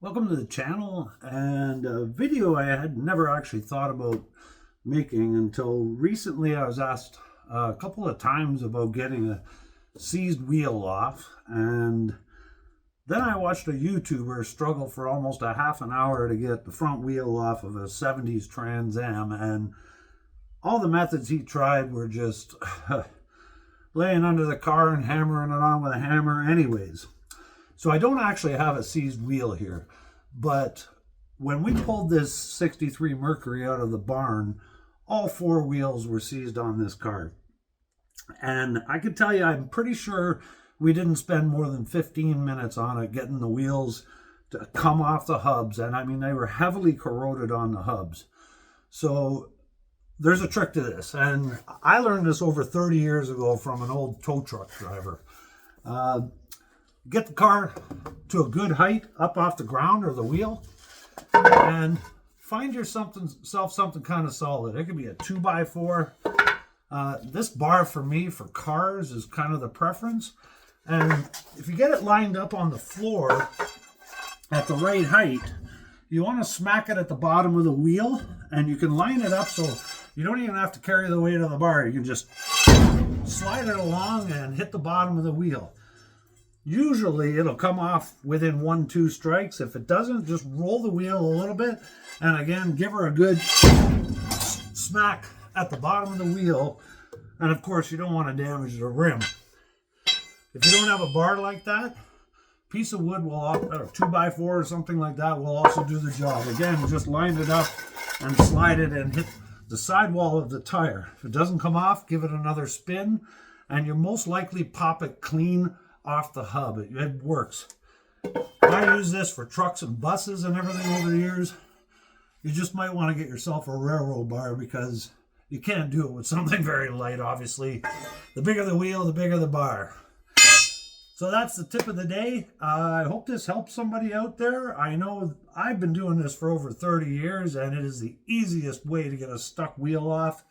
Welcome to the channel, and a video I had never actually thought about making until recently. I was asked a couple of times about getting a seized wheel off, and then I watched a YouTuber struggle for almost a half an hour to get the front wheel off of a 70s Trans Am, and all the methods he tried were just laying under the car and hammering it on with a hammer anyways. So I don't actually have a seized wheel here, but when we pulled this 63 Mercury out of the barn, all four wheels were seized on this car. And I can tell you, I'm pretty sure we didn't spend more than 15 minutes on it getting the wheels to come off the hubs. And I mean, they were heavily corroded on the hubs. So there's a trick to this. And I learned this over 30 years ago from an old tow truck driver. Get the car to a good height up off the ground or the wheel, and find yourself something kind of solid. It could be a 2x4. This bar for me for cars is kind of the preference. And if you get it lined up on the floor at the right height, you want to smack it at the bottom of the wheel, and you can line it up so you don't even have to carry the weight of the bar. You can just slide it along and hit the bottom of the wheel. Usually it'll come off within 1-2 strikes. If it doesn't, just roll the wheel a little bit, and again, give her a good smack at the bottom of the wheel. And of course, you don't want to damage the rim. If you don't have a bar like that, piece of wood will, or 2x4 or something like that, will also do the job. Again, just line it up and slide it and hit the sidewall of the tire. If it doesn't come off, give it another spin, and you'll most likely pop it clean off the hub. It works. I use this for trucks and buses and everything over the years. You just might want to get yourself a railroad bar, because you can't do it with something very light, obviously. The bigger the wheel, the bigger the bar. So that's the tip of the day. I hope this helps somebody out there. I know I've been doing this for over 30 years, and it is the easiest way to get a stuck wheel off.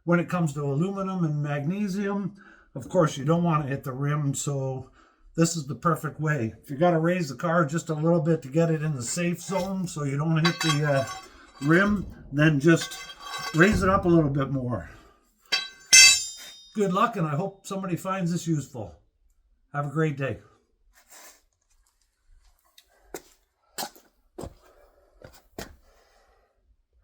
When it comes to aluminum and magnesium, of course, you don't want to hit the rim, so this is the perfect way. If you got to raise the car just a little bit to get it in the safe zone so you don't hit the rim, then just raise it up a little bit more. Good luck, and I hope somebody finds this useful. Have a great day.